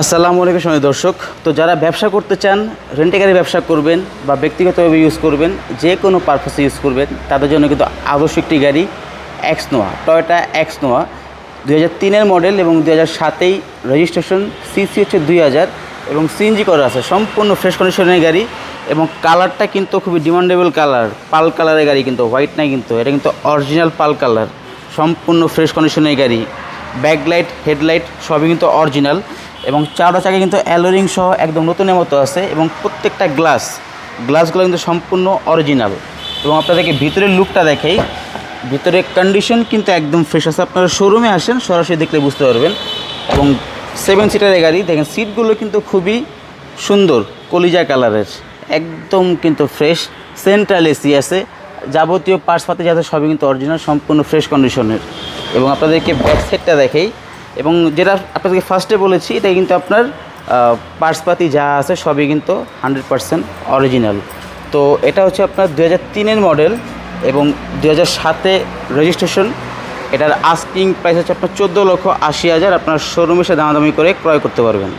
আসসালামু আলাইকুম সুপ্রিয় দর্শক। তো যারা ব্যবসা করতে চান, রেন্টে গাড়ি ব্যবসা করবেন বা ব্যক্তিগতভাবে ইউজ করবেন, যে কোনো পারপাসে ইউজ করবেন, তাদের জন্য কিন্তু আদর্শ একটি গাড়ি এক্সনোয়া, টয়োটা এক্সনোয়া 2003-এর মডেল এবং 2007-এই রেজিস্ট্রেশন। সিসি হচ্ছে 2000 এবং সিএনজি করা আছে। সম্পূর্ণ ফ্রেশ কন্ডিশনের গাড়ি এবং কালারটা কিন্তু খুবই ডিমান্ডেবল কালার, পাল কালারের গাড়ি, কিন্তু হোয়াইট নাই, কিন্তু এটা কিন্তু অরিজিনাল পাল কালার। সম্পূর্ণ ফ্রেশ কন্ডিশনের গাড়ি, ব্যাকলাইট হেডলাইট সবই কিন্তু অরিজিনাল এবং চারটা চাকা কিন্তু অ্যালোরিং সহ একদম নতুনের মতো আছে এবং প্রত্যেকটা গ্লাসগুলো কিন্তু সম্পূর্ণ অরিজিনাল। এবং আপনাদেরকে ভিতরের লুকটা দেখাই, ভিতরের কন্ডিশন কিন্তু একদম ফ্রেশ আছে। আপনারা শোরুমে আসেন, সরাসরি দেখলে বুঝতে পারবেন। এবং 7 সিটারের গাড়ি, দেখেন সিটগুলো কিন্তু খুবই সুন্দর, কলিজা কালারের, একদম কিন্তু ফ্রেশ। সেন্ট্রাল এসি আছে, যাবতীয় পার্টসপাতি যাতে সবই কিন্তু অরিজিনাল, সম্পূর্ণ ফ্রেশ কন্ডিশনের। এবং আপনাদেরকে ব্যাক সাইডটা দেখাই, এবং যেটা আপনাদেরকে ফার্স্টে বলেছি, এটা কিন্তু আপনার পার্টসপাতি যা আছে সবই কিন্তু 100% অরিজিনাল। তো এটা হচ্ছে আপনার 2003-এর মডেল এবং 2007-এ রেজিস্ট্রেশন। এটার আস্কিং প্রাইস হচ্ছে আপনার 14,80,000। আপনার শোরুমে এসে দামাদামি করে ক্রয় করতে পারবেন।